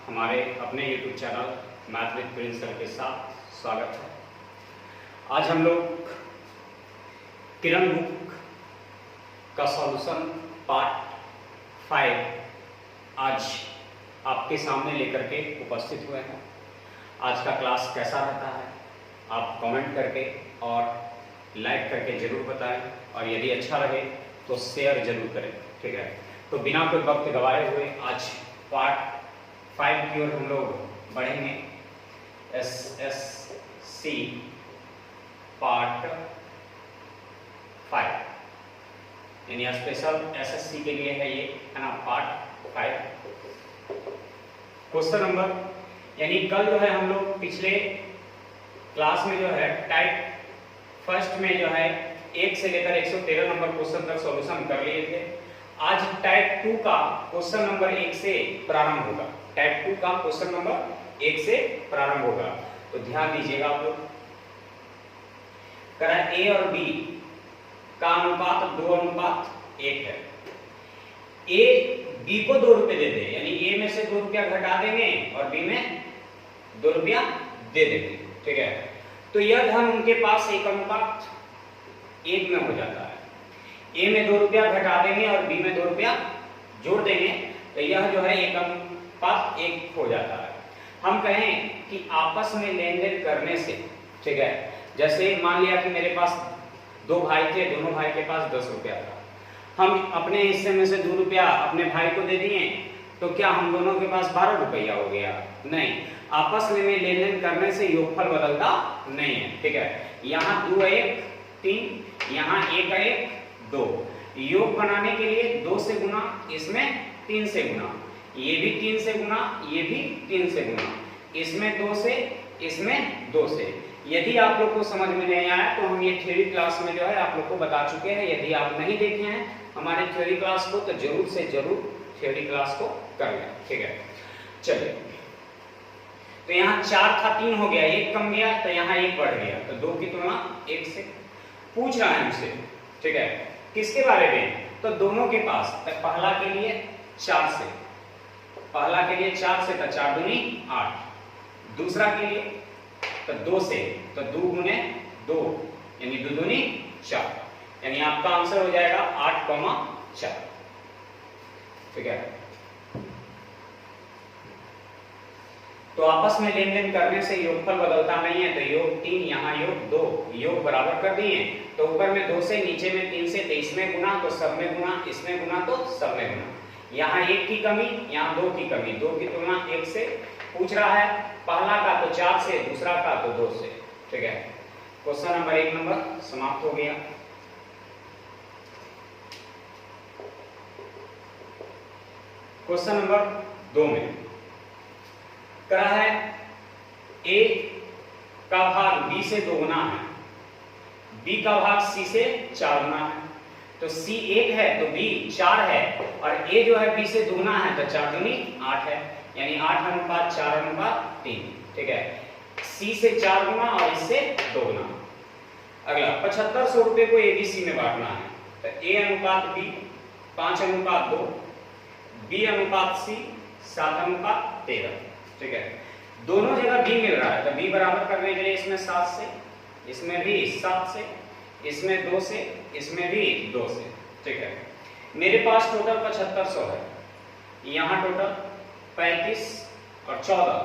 हमारे अपने YouTube channel math with Prince sir के साथ स्वागत है। आज हम लोग किरण बुक का सॉल्यूशन पार्ट 5 आज आपके सामने लेकर के उपस्थित हुए हैं। आज का क्लास कैसा रहता है आप कमेंट करके और लाइक करके जरूर बताएं, और यदि अच्छा रहे तो शेयर जरूर करें, ठीक है। तो बिना कोई वक्त गवाए हुए आज पार्ट 5 की ओर हम लोग बढ़ेंगे। SSC पार्ट 5 यानी स्पेशल SSC के लिए है ये, है ना, पार्ट 5। क्वेश्चन नंबर यानी कल जो है हम लोग पिछले क्लास में जो है टाइप फर्स्ट में जो है 1 से लेकर 113 नंबर क्वेश्चन तक सॉल्यूशन कर लिए थे। आज टाइप 2 का क्वेश्चन नंबर 1 से प्रारंभ होगा। टाइप 2 का क्वेश्चन नंबर 1 से प्रारंभ होगा, तो ध्यान दीजिएगा आप लोग। करा A और B का अनुपात 2:1 है। A B को 2 रुपए दे दे, यानी A में से 2 रुपया घटा देंगे और B में 2 रुपया दे देंगे, ठीक है। तो यह धन उनके पास 1:1 में हो जाता है। A में 2 रुपया घटा देंगे और B में 2 रुपया जोड़ देंगे, तो यह जो है 1:1 हो जाता है। हम कहें कि आपस में लेन देन करने से, ठीक है, जैसे मान लिया कि मेरे पास 2 भाई थे, दोनों भाई के पास 10 रुपया था। हम अपने हिस्से में से 2 रुपया अपने भाई को दे दिए, तो क्या हम दोनों के पास 12 रुपया हो गया? नहीं, आपस में लेन देन करने से योगफल बदलता नहीं है, ठीक है। यहाँ 2:1 3, यहाँ 1:1 2। योग बनाने के लिए 2 से गुना, इसमें 3 से गुना, ये भी 3 से गुना, ये भी 3 से गुना, इसमें 2 से, इसमें 2 से। यदि आप लोग को समझ में नहीं आया तो हम ये थ्योरी क्लास में जो है आप लोग को बता चुके हैं। यदि आप नहीं देखे हैं हमारे थ्योरी क्लास को तो जरूर से जरूर थ्योरी क्लास को कर लें, ठीक है। चलिए, तो यहाँ 4 था 3 हो गया, 1 कम गया तो यहाँ 1 बढ़ गया, तो 2 की तुलना 1 से। पूछ रहा है हमसे, ठीक है, किसके बारे में? तो दोनों के पास। तो पहला के लिए 4 से, पहला के लिए 4 से, तो 4 दूनी 8। दूसरा के लिए तो 2 से, तो 2 गुने 2 यानी 2 दूनी 4, यानी आपका आंसर हो जाएगा 8,4, ठीक है। तो आपस में लेन देन करने से योगफल बदलता नहीं है, तो योग 3 यहाँ योग 2, योग बराबर कर दिए। तो ऊपर में 2 से, नीचे में 3 से, तो इसमें गुना तो सब में गुना, इसमें गुना तो सब में गुना। यहाँ 1 की कमी, यहाँ 2 की कमी, 2 की तुलना 1 से। पूछ रहा है पहला का तो 4 से, दूसरा का तो 2 से, ठीक है। क्वेश्चन नंबर 1 नंबर समाप्त हो गया। क्वेश्चन नंबर 2 में करा है A का भाग B से 2 गुना है, B का भाग C से 4 गुना है। तो C 1 है तो B 4 है, और A जो है B से 2 गुना है, तो 4 दूनी 8 है, यानी 8:4:3, ठीक है। C से 4 गुना और इससे 2 गुना। अगला 7500 रुपए को ABC में बांटना है, तो A:B 5:2, B:C 7:13, ठीक है। दोनों जगह B मिल रहा है, तो B बराबर करने के लिए इसमें 7 से, इसमें भी 7 से, इसमें 2 से, इसमें भी 2 से, ठीक है। मेरे पास टोटल 7500 है, यहाँ टोटल 35 और 14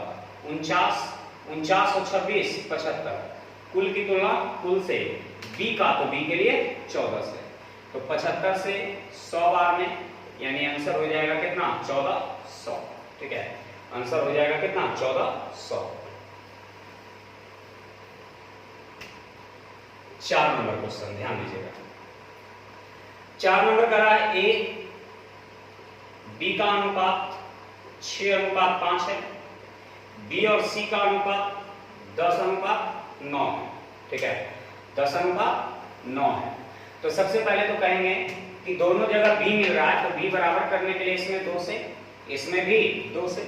49 और 26 75। कुल की तुलना कुल से, B का तो B के लिए 14 से, तो 75 से 100 बार में, यानी आंसर हो जाएगा कितना? 1400, ठीक है। आंसर हो जाएगा कितना? 1400। 4 नंबर क्वेश्चन ध्यान दीजिएगा। 4 नंबर करा है A B का अनुपात 6:5 है, B और C का अनुपात 10:9 है, ठीक है। 10:9 है। तो सबसे पहले तो कहेंगे कि दोनों जगह B मिल रहा है, तो B बराबर करने के लिए इसमें 2 से, इसमें भी 2 से।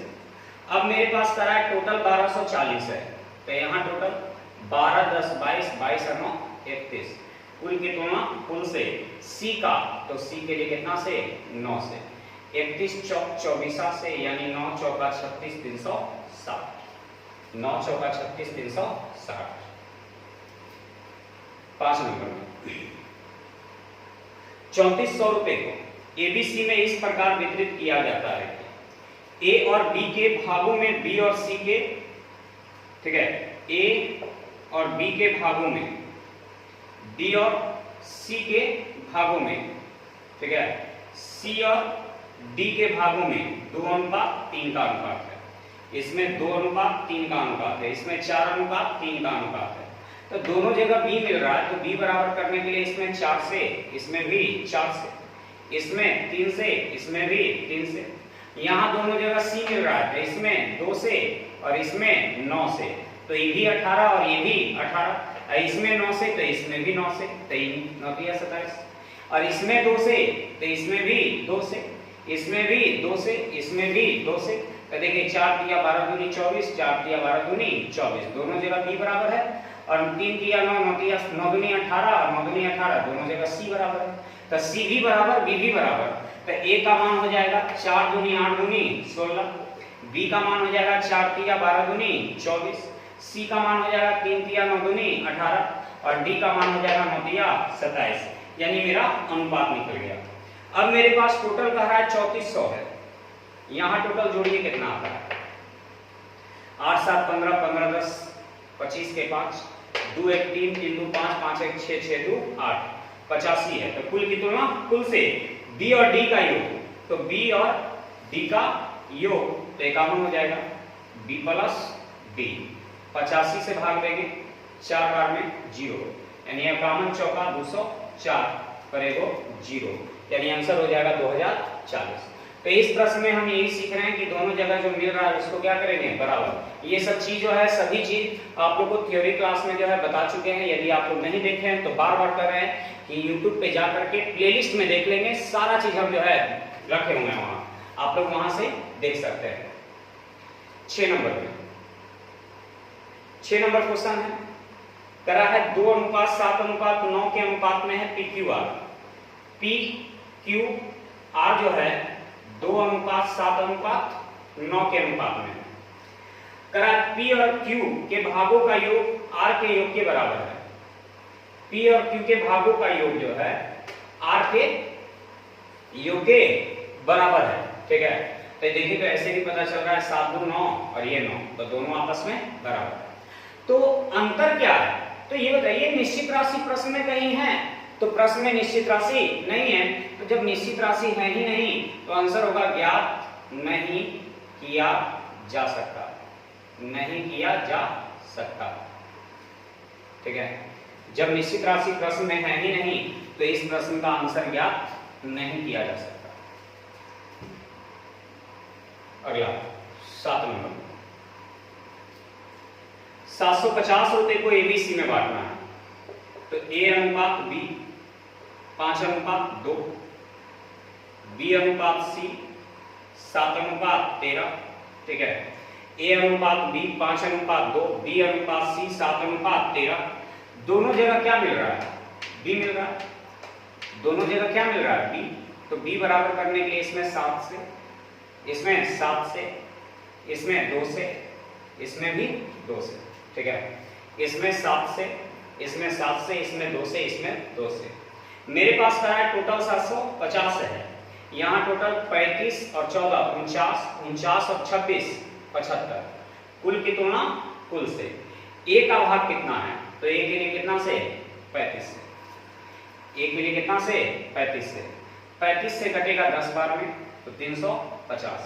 अब मेरे पास करा है टोटल 1240 है, तो यहाँ टोटल 12 10 22 22 और 9 31। कुल की तुलना कुल से, C का तो C के लिए कितना से? 9 से, 31 चौक 24 से, यानी 9 चौका 36 360, 9 चौका 36 360। 5 नंबर में 3400 रुपए को एबीसी में इस प्रकार वितरित किया जाता है, ए और बी के भागों में बी और सी के, ठीक है, ए और बी के भागों में, बी और सी के भागों में, ठीक है, सी और डी के भागों में 2:3 का अनुपात है, इसमें 2:3 का अनुपात है, इसमें 4:3 का अनुपात है। तो दोनों जगह बी मिल रहा है, तो बी बराबर करने के लिए इसमें 4 से, इसमें भी 4 से, इसमें 3 से, इसमें भी 3 से। यहाँ दोनों जगह सी मिल रहा है, तो इसमें 2 से और इसमें 9 से, तो ये भी 18 और ये भी 18, इसमें 9 से तो इसमें भी 9 से, तो 9 तिया 27, और इसमें 2 से तो इसमें भी 2 से, इसमें भी 2 से, इसमें भी 2 से, तो देखिए 4 तिया 12 दूनी 24, 4 तिया 12 दूनी 24, दोनों जगह बी बराबर है, और 3 तिया 9, 9 तिया 9 दूनी 18 और 9 दूनी 18, दोनों जगह सी बराबर है, तो सी भी बराबर बी भी बराबर, तो ए का मान हो जाएगा 4 दूनी 8 दूनी 16, बी का मान हो जाएगा 4 तिया 12 दूनी 24, सी का मान हो जाएगा 3 तिया 9 दूनी 18, और डी का मान हो जाएगा 9 तिया 27, यानी मेरा अनुपात निकल गया। अब मेरे पास टोटल कह रहा है 3400 है, यहाँ टोटल जोड़िए कितना आता है, 8 7 15 15 10 25 के 5, 2 1 3 3 2 5 5 1 6 6 2 8, 85 है। तो कुल की तुलना कुल से बी और डी का योग, तो बी और डी का योग तो 51 हो जाएगा, बी प्लस डी, 85 से भाग देंगे 4 बार में 0, यानी 51 चौका 204 पर एगो 0, यानी आंसर हो जाएगा 2040। तो इस प्रश्न में हम यही सीख रहे हैं कि दोनों जगह जो मिल रहा है उसको क्या करेंगे, बराबर। ये सब चीज जो है, सभी चीज आप लोग को थ्योरी क्लास में जो है बता चुके हैं, यदि आप लोग नहीं देखे हैं तो बार बार कर रहे हैं कि YouTube पे जाकर के प्लेलिस्ट में देख लेंगे, सारा चीज हम जो है रखे हुए हैं वहां, आप लोग वहां से देख सकते हैं। 6 नंबर में 6 नंबर क्वेश्चन है, करा है 2:7:9 के अनुपात में है PQR। PQR जो है 2:7:9 के अनुपात में है। करा P और Q के भागों का योग R के योग के बराबर है। P और Q के भागों का योग जो है R के योग के बराबर है, ठीक है। तो देखिए, तो ऐसे भी पता चल रहा है 7 2 9 और ये 9, तो दोनों आपस में बराबर है। तो अंतर क्या है, तो ये बताइए, निश्चित राशि प्रश्न में कहीं है, तो प्रश्न में निश्चित राशि नहीं है, तो जब निश्चित राशि है ही नहीं तो आंसर होगा ज्ञात नहीं किया जा सकता, नहीं किया जा सकता, ठीक है। जब निश्चित राशि प्रश्न में है ही नहीं तो इस प्रश्न का आंसर ज्ञात नहीं किया जा सकता। अगला 7 नंबर, 750 रुपए को एबीसी में बांटना है, तो ए अनुपात बी 5:2, बी अनुपात सी 7:13, ठीक है। ए अनुपात बी 5:2, बी अनुपात सी 7:13, दोनों जगह क्या मिल रहा है, बी मिल रहा है, दोनों जगह क्या मिल रहा है, बी, तो बी बराबर करने के लिए इसमें 7 से, इसमें 7 से, इसमें 2 से, इसमें भी 2 से, ठीक है। इसमें 7 से, इसमें 7 से, इसमें 2 से, इसमें 2 से। मेरे पास का है टोटल 750 है, यहाँ टोटल 35 और 14 49, 49 और 26 75, कुल की तुलना कुल से। ए का भाग कितना है, तो ए के लिए कितना से 35 से, ए के लिए कितना से 35 से, 35 से कटेगा 10 बार में तो 350,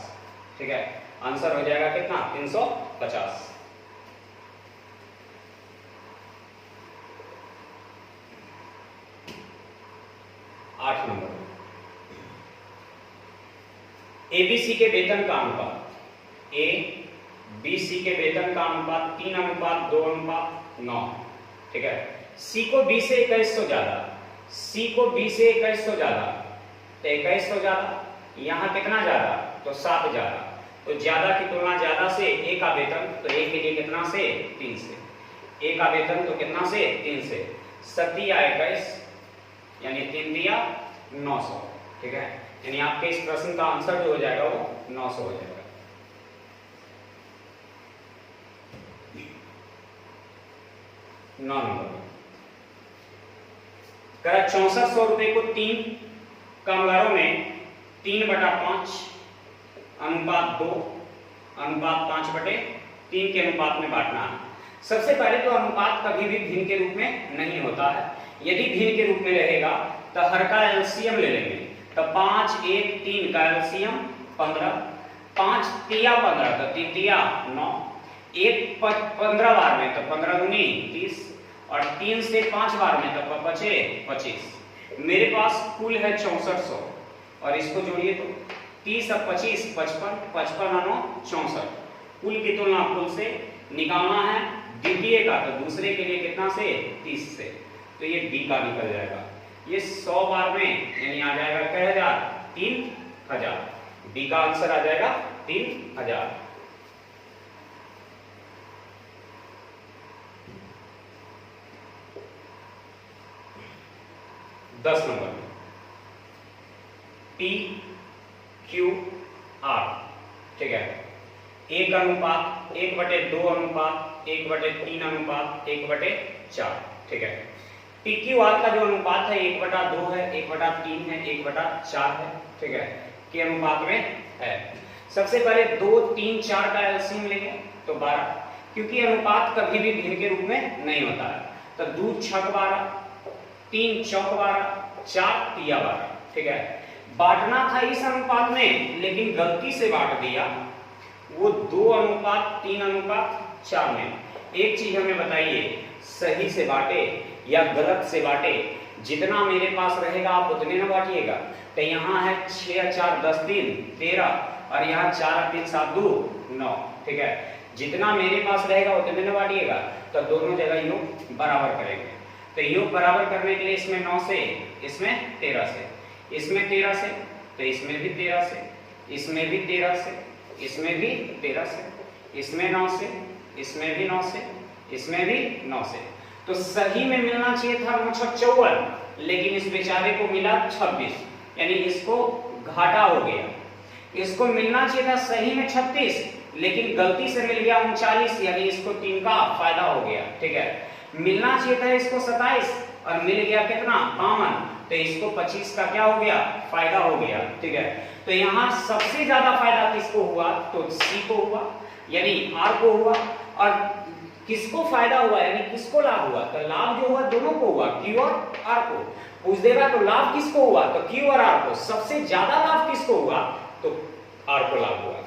ठीक है। आंसर हो जाएगा कितना, 350। 8 नंबर, एबीसी के वेतन का अनुपात, ए बी सी के वेतन का अनुपात 3:2:9, ठीक है। सी को बी से 2100 ज्यादा, सी को बी से 2100 ज्यादा, तो 2100 ज्यादा, यहाँ कितना ज्यादा, तो 7 ज्यादा, तो ज्यादा की तुलना ज्यादा से ए का वेतन, तो ए के लिए कितना से 3 से, ए का वेतन तो कितना से 3 से, 7 या 21 यानी 3 दिया 900, ठीक है। यानी आपके इस प्रश्न का आंसर जो हो जाएगा वो 900 हो जाएगा। 9 नंबर करा 6400 रुपए को 3 कामगारों में 3/5 अनुपात 2 अनुपात 5/3 के अनुपात में बांटना है। सबसे पहले तो अनुपात कभी भी भिन्न के रूप में नहीं होता है। यदि भिन्न के रूप में रहेगा तो हर का एलसीएम ले लेंगे। तो 5 1 3 का एलसीएम 15, 5 तिया 15 तो 3 तिया 9, 1 15 बार में तो 15 दूनी 30 और 3 से 5 बार में तो बचे 25। मेरे पास कुल है 6400 और इसको जोड़िए तो 30 और 25 55, 55 और 9 64। कुल की तुलना कुल से निकालना है द्वितीय का तो दूसरे के लिए कितना से 30 से, तो ये बी का निकल जाएगा। ये 100 बार में यानी आ जाएगा क्या हजार 3000। बी का आंसर आ जाएगा 3000। दस नंबर पी क्यू आर, ठीक है, 1 अनुपात 1/2 अनुपात 1/3 अनुपात 1/4, ठीक है। पी क्यू आर का जो अनुपात है 1/2 है, 1/3 है, 1/4 है, ठीक है, के अनुपात में है। सबसे पहले 2 3 4 का एलसीएम लेंगे तो 12, क्योंकि अनुपात कभी भी भिन्न के रूप में नहीं होता है। तो 2 6 12, 3 चौक 12, 4 तिया 12, ठीक है। बांटना था इस अनुपात में लेकिन गलती से बांट दिया, वो 2 अनुपात 3 अनुपात 4 में। एक चीज हमें बताइए, सही से बांटे या गलत से बांटे, जितना मेरे पास रहेगा आप उतने ना बांटिएगा। तो यहाँ है 6 4 10 3 13 और यहाँ 4 3 7 2 9, ठीक है। जितना मेरे पास रहेगा उतने ना बांटिएगा। तो दोनों जगह योग बराबर करेंगे। तो योग बराबर करने के लिए इसमें 9 से, इसमें 13 से, इसमें 13 से, तो इसमें भी 13 से, इसमें भी 13 से, इसमें भी 13 से, इसमें 9 से, इसमें भी 9 से, इसमें भी 9 से। तो सही में मिलना चाहिए था 954, लेकिन इस बेचारे को मिला 26, यानी इसको घाटा हो गया। इसको मिलना चाहिए था सही में 36, लेकिन गलती से मिल गया 39, यानी इसको 3 का फायदा हो गया, ठीक है। मिलना चाहिए था इसको 27 और मिल गया कितना 52, तो इसको 25 का क्या हो गया फायदा हो गया, ठीक है। तो यहाँ सबसे ज्यादा फायदा किसको हुआ, तो सी को हुआ, यानी आर को हुआ। और किसको फायदा हुआ यानी किसको लाभ हुआ, तो लाभ जो हुआ दोनों को हुआ, क्यू और आर को। पूछ देगा तो लाभ किसको हुआ, तो क्यू और आर को। सबसे ज्यादा लाभ किसको हुआ, तो आर को लाभ हुआ,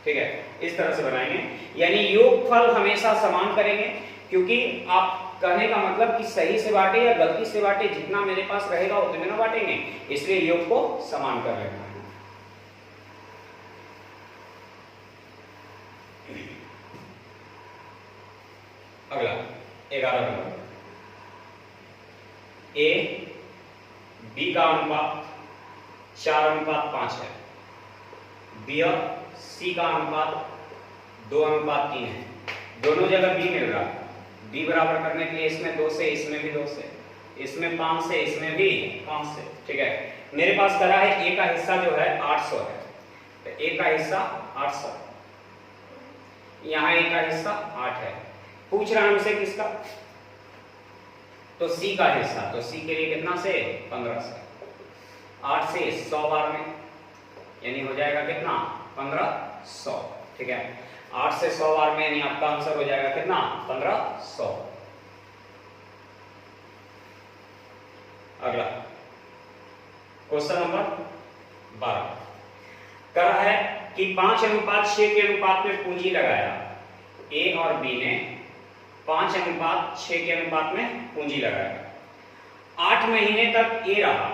ठीक है। इस तरह से बनाएंगे, यानी योगफल हमेशा समान करेंगे, क्योंकि आप कहने का मतलब कि सही से बांटे या गलती से बांटे, जितना मेरे पास रहेगा उतने ना बांटेंगे, इसलिए योग को समान कर लेना है। अगला 11 नंबर, ए बी का अनुपात 4:5 है, बी और सी का अनुपात 2:3 है। दोनों जगह बी मिल रहा है। बी बराबर करने के लिए इसमें 2 से, इसमें भी 2 से, इसमें 5 से, इसमें भी 5 से, ठीक है। मेरे पास करा है ए का हिस्सा जो है 800 है, तो ए का हिस्सा 800, यहाँ ए का हिस्सा 8 है। पूछ रहा है हमसे किसका, तो सी का हिस्सा, तो सी के लिए कितना से 15 से, 8 से 100 बार में, यानी हो जाएगा कितना 1500, ठीक है। 8 से 100 बार में, यानी आपका आंसर हो जाएगा कितना 1500। अगला क्वेश्चन नंबर 12 कहा है कि 5:6 के अनुपात में पूंजी लगाया। ए और बी ने 5:6 के अनुपात में पूंजी लगाया। 8 महीने तक ए रहा,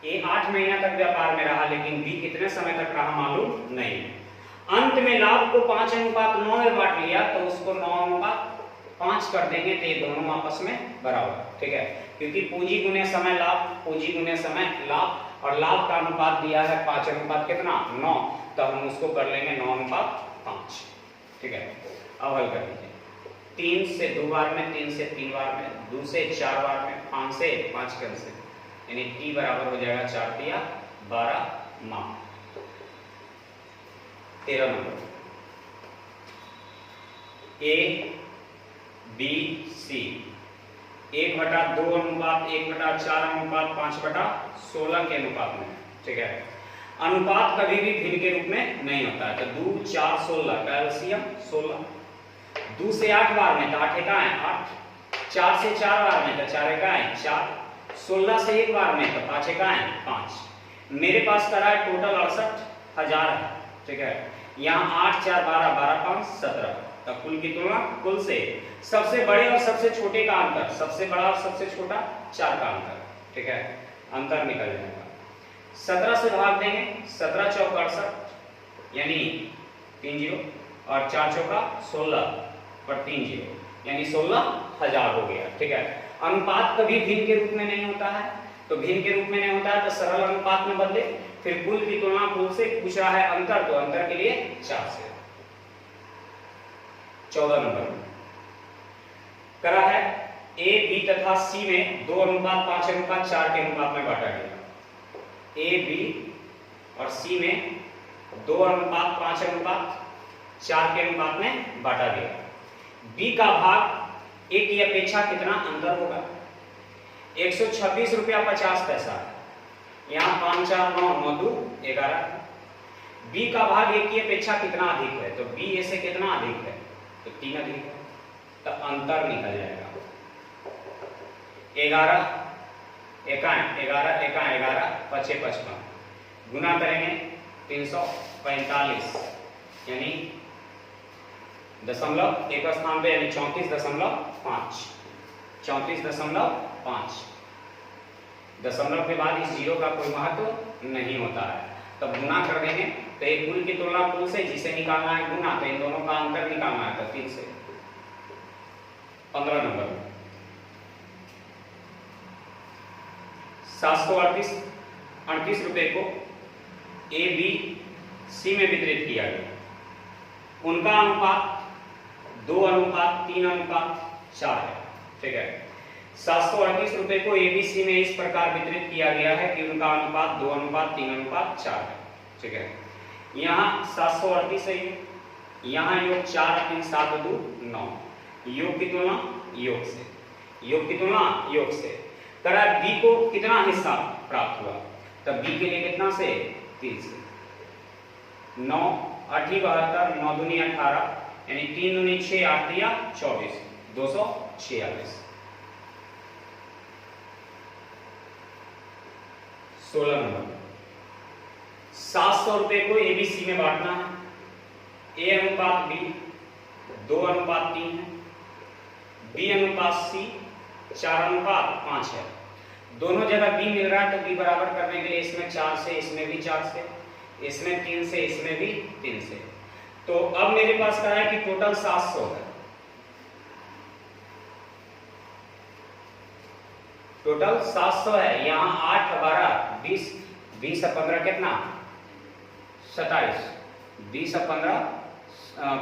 ए 8 महीना तक व्यापार में रहा, लेकिन बी कितने समय तक रहा मालूम नहीं। अंत में लाभ को 5:9 में बांट लिया, तो उसको 9:5 कर देंगे, तो ये दोनों आपस में बराबर, ठीक है। क्योंकि पूंजी गुने समय लाभ, पूंजी गुने समय लाभ, और लाभ का अनुपात दिया है 5 कितना 9, तो हम उसको कर लेंगे 9:5, ठीक है। अब हल कर दीजिए, 3 से 2 बार में, 3 से 3 बार में, 2 से 4 बार में, 5 से 5 कैंसिल, यानी टी बराबर हो जाएगा 4 तिया 12 माह। 13 नंबर ए बी सी 1/2:1/4/5/16 के अनुपात में, ठीक है। अनुपात कभी भी भिन्न के रूप में नहीं होता है। तो 2 4 16 का एलसीएम 16। 2 से 8 बार में तो 8 एकाएं 8, 4 से 4 बार में तो 4 एकाएं 4, 16 से 1 बार में तो 5 एकाएं 5। मेरे पास करा है टोटल 68,000 है, ठीक है। यहाँ 8 4 12 12 5 17। तो कुल की तुलना कुल से सबसे बड़े और सबसे छोटे का अंतर, सबसे बड़ा और सबसे छोटा 4 का अंतर, ठीक है। अंतर निकल जाएगा। 17 से भाग देंगे, 17 चौक 68 यानी 3 0 और 4 चौका 16 और 3 0 यानी 16,000 हो गया, ठीक है। अनुपात कभी भिन्न के रूप में नहीं होता है, तो भिन्न के रूप में नहीं होता है तो सरल अनुपात में बदले। फिर कुल की तुलना कुल से, पूछ रहा है अंतर, तो अंतर के लिए 4 से। 14 नंबर करा है ए बी तथा सी में 2:5:4 के अनुपात में बांटा गया। ए बी और सी में 2:5:4 के अनुपात में बांटा गया। बी का भाग ए की अपेक्षा कितना अंतर होगा? 126 रुपया 50 पैसा है। यहाँ 5 4 9 9 2 11। बी का भाग ए की अपेक्षा कितना अधिक है? तो बी ए से कितना अधिक है? तो 3 अधिक है। तो अंतर निकल जाएगा 11 11 11 5 55 गुना करेंगे 345 यानी दशमलव एक स्थान पे यानी 34.5 34.5। दशमलव के बाद इस जीरो का कोई महत्व नहीं होता है। तब गुना कर देंगे तो एक कुल की तुलना कुल से, जिसे निकालना है गुना, तो इन दोनों का अंतर निकालना है तो 3 से। 15 नंबर 738 रुपए को ए बी सी में वितरित किया गया। उनका अनुपात 2:3:4 है, ठीक है। 738 रुपए को एबीसी में इस प्रकार वितरित किया गया है कि उनका अनुपात 2:3:4 है, ठीक है। यहाँ 738 है, यहाँ योग 4 3 7 2 9। योग की तुलना योग से, योग की तुलना योग से करा। बी को कितना हिस्सा प्राप्त हुआ? तब बी के लिए कितना से? 3 से। 9 8 72 9 दूनी 18 यानी 3 दूनी 6 8 दिया 24 246। 16 नंबर 700 रुपए को एबीसी में बांटना है। ए अनुपात बी 2:3 है, बी अनुपात सी 4:5 है। दोनों जगह बी मिल रहा है तो बी बराबर करने के लिए इसमें 4 से, इसमें भी 4 से, इसमें 3 से, इसमें भी 3 से। तो अब मेरे पास क्या है कि टोटल 700 है। टोटल 700 है। यहाँ 8 12 20 20 और 15 कितना? 27 20 और 15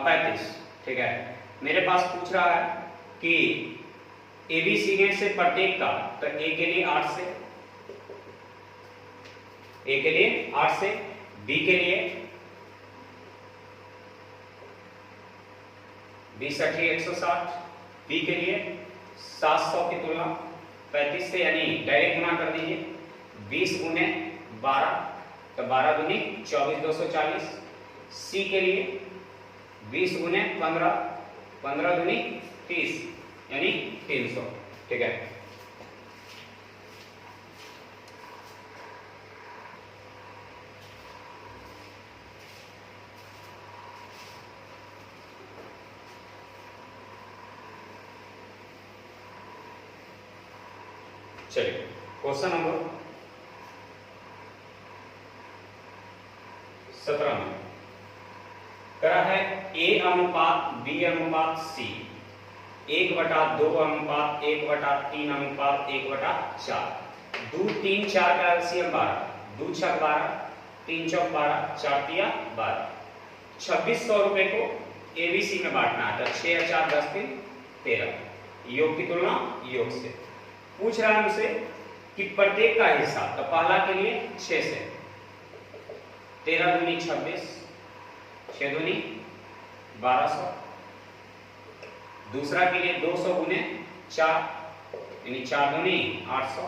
35, ठीक है। मेरे पास पूछ रहा है कि एबीसी में से प्रत्येक का, तो ए के लिए 8 से, ए के लिए 8 से, बी के लिए 20 8 160, बी के लिए 700 की तुलना 35 से, यानी डायरेक्ट गुना कर दीजिए 20 गुने 12 तो 12 दूनी 24 240। सी के लिए 20 गुने 15 15 दूनी 30 यानी 300, ठीक है। चलिए क्वेश्चन नंबर 17 में करा है ए अनुपात बी अनुपात सी 1/2:1/3:4 2 3 4 का एलसीएम 12 2 6 12 3 चौक 12 4 तिया 12। 2600 रुपए को एबीसी में बांटना है तो 6 4 10 3 13। योग की तुलना योग से। पूछ रहा है हमसे कि प्रत्येक का हिस्सा, तो पहला के लिए 6 से, 13 दूनी 26, 6 दूनी 1200। दूसरा के लिए 200 गुने 4 यानी 4 दूनी 800।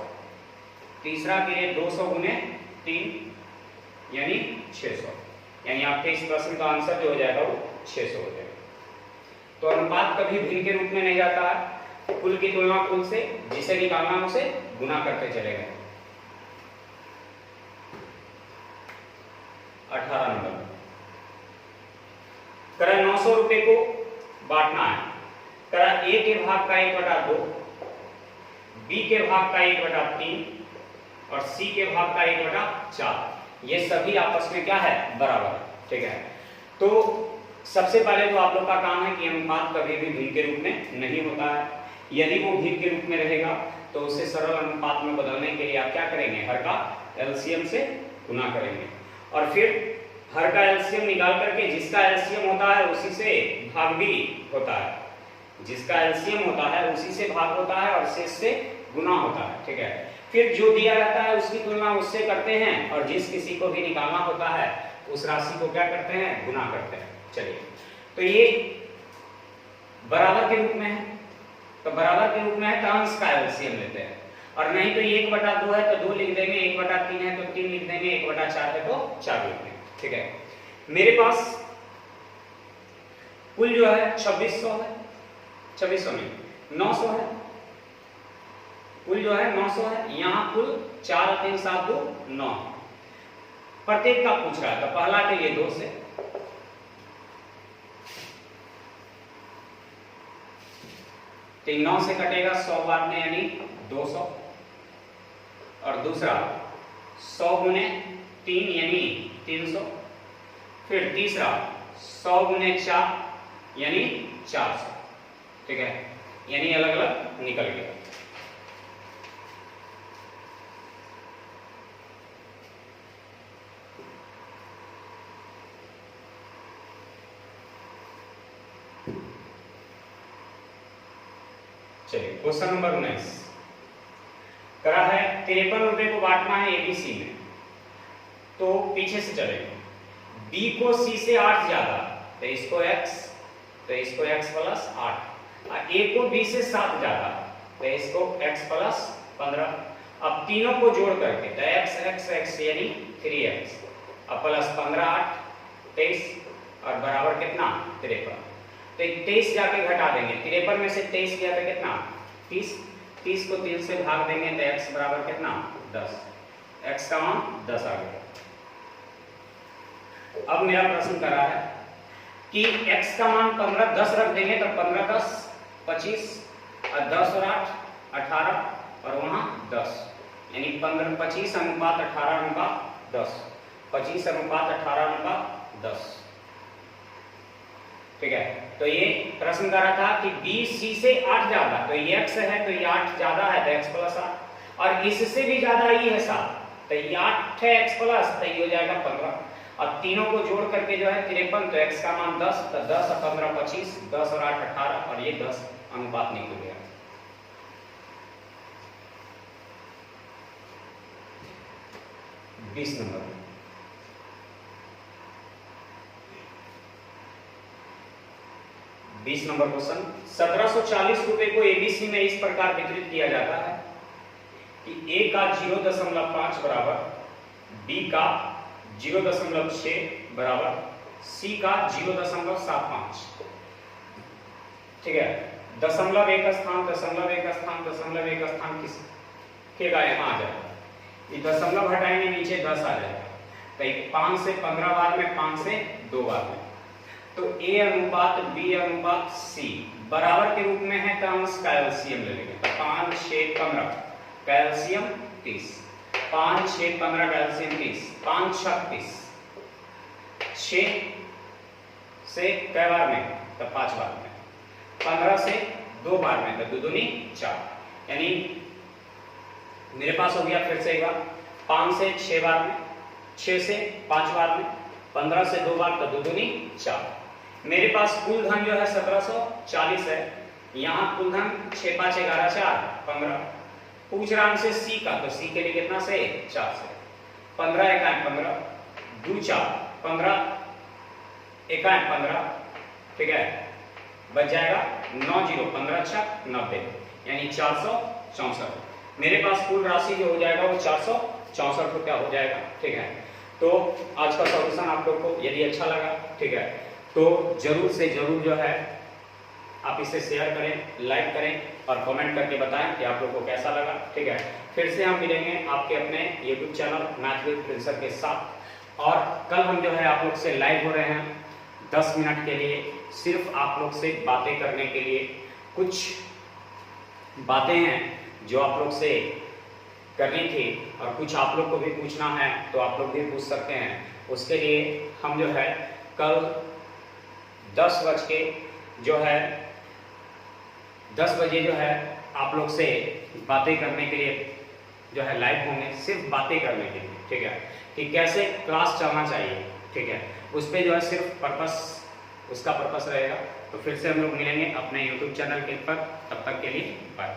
तीसरा के लिए 200 गुने 3 यानी 600। यानी आपके इस प्रश्न का आंसर जो हो जाएगा वो 600 हो जाएगा। तो अनुपात कभी भिन्न के रूप में नहीं जाता है, कुल की तुलना कुल से, जिसे निकालना उसे गुना करते चले गए। 18 नंबर करा 900 रुपए को बांटना है। करा ए के भाग का 1/2, बी के भाग का 1/3 और सी के भाग का 1/4। ये सभी आपस में क्या है, बराबर। ठीक है, तो सबसे पहले तो आप लोग का काम है कि अनुपात कभी भी भिन्न के रूप में नहीं होता है। यदि वो भिन्न के रूप में रहेगा तो उसे सरल अनुपात में बदलने के लिए आप क्या करेंगे, हर का एलसीएम से गुना करेंगे और फिर हर का एलसीएम निकाल करके जिसका एलसीएम होता है उसी से भाग भी होता है, जिसका एलसीएम होता है उसी से भाग होता है और शेष से गुना होता है। ठीक है, फिर जो दिया रहता है उसकी तुलना उससे करते हैं और जिस किसी को भी निकालना होता है उस राशि को क्या करते हैं, गुना करते हैं। चलिए, तो ये बराबर के रूप में है, तो बराबर के रूप में है तो अंश का एलसीएम लेते हैं, और नहीं तो 1/2 है तो 2 लिख देंगे, 1/3 है तो 3 लिख देंगे, 1/4 है तो 4 लिख देंगे। ठीक है, मेरे पास कुल जो है 2600 है, 2600 नहीं 900 है, कुल जो है 900 है। यहाँ कुल 4 और 3 7 2 9, प्रत्येक का पूछ रहा है तो पहला के लिए 2 से, तो 9 से कटेगा 100 बार में यानी 200, और दूसरा 100 गुने 3 यानी 300, फिर तीसरा 100 गुने 4 यानी 400। ठीक है, यानी अलग अलग निकल गया। चलिए, क्वेश्चन नंबर 19 करा है 53 रुपए को बांटना है एबीसी में, तो पीछे से चलेंगे। बी को सी से 8 ज्यादा तो इसको x, तो इसको x प्लस 8, और ए को बी से 7 ज्यादा तो इसको x प्लस 15। अब तीनों को जोड़ करके तो x x x यानी 3x, अब प्लस 15 8 23 और बराबर कितना 53। तो 23 जाके घटा देंगे, 53 में से 23 गया तो कितना 30, 30 को 3 से भाग देंगे तो x बराबर कितना 10, x का मान 10 आ गया। अब मेरा प्रश्न कर रहा है कि x का मान 15 10 रख देंगे तो 15 10 25 और 10 और 8 18 और वहां 10, यानी 15 25 अनुपात 18 अनुपात 10, 25 अनुपात 18 अनुपात 10। ठीक है, तो ये प्रश्न कर रहा था कि बी सी से 8 ज्यादा, तो ये x है तो ये 8 ज्यादा है तो x प्लस 8, और इससे भी ज्यादा ये है 7 तो ये 8 है x प्लस, तो ये हो जाएगा 15। अब तीनों को जोड़ करके जो है 53, तो x का मान 10, तो 10 और 15 25, 10 और 8 18 और ये 10 अनुपात निकल गया। बीस नंबर 20 नंबर क्वेश्चन, 1740 रुपए को एबीसी में इस प्रकार वितरित किया जाता है कि ए का 0.5 बराबर, बी का 0.6 बराबर, सी का 0.75। ठीक है, दशमलव एक स्थान दशमलव एक स्थान दशमलव एक स्थान किस के का यहाँ आ जाएगा, ये दशमलव हटाएंगे नीचे 10 आ जाएगा, तो 5 से 15 बार में 5 से 2 बार में, तो A अनुपात B अनुपात C बराबर के रूप में है तो अंश का एलसीएम ले लेंगे। 5 6 15 का एलसीएम 30, 5 6 15 का एलसीएम 30, 5 36, 6 से कै बार में तो 5 बार में, 15 से 2 बार में तो 2 दूनी 4, यानी मेरे पास हो गया फिर से एक बार 5 से 6 बार में, 6 से 5 बार में, 15 से 2 बार तो 2 दूनी 4। मेरे पास कुल धन जो है 1740 है, यहाँ कुल धन 6 5 11 4 15, पूछ रहा हमसे सी का, तो सी के लिए कितना से 4 से, 15 1 15, 2 4 15 1 15, ठीक है, बच जाएगा 9 0 15 6 90, यानी 464। मेरे पास कुल राशि जो हो जाएगा वो 464 रुपया हो जाएगा, ठीक है। तो आज का सॉल्यूशन आप लोग को यदि अच्छा लगा, ठीक है, तो जरूर से जरूर जो है आप इसे शेयर करें, लाइक करें और कमेंट करके बताएं कि आप लोग को कैसा लगा, ठीक है। फिर से हम मिलेंगे आपके अपने YouTube चैनल मैथ विद प्रिंसर के साथ, और कल हम जो है आप लोग से लाइव हो रहे हैं 10 मिनट के लिए, सिर्फ आप लोग से बातें करने के लिए। कुछ बातें हैं जो आप लोग से करनी थी और कुछ आप लोग को भी पूछना है, तो आप लोग भी पूछ सकते हैं। उसके लिए हम जो है कल 10 बजे जो है आप लोग से बातें करने के लिए जो है लाइव होंगे, सिर्फ बातें करने के लिए, ठीक है, कि कैसे क्लास चलना चाहिए, ठीक है। उस पर जो है सिर्फ उसका पर्पस रहेगा। तो फिर से हम लोग मिलेंगे अपने YouTube चैनल के पर, तब तक के लिए बाय।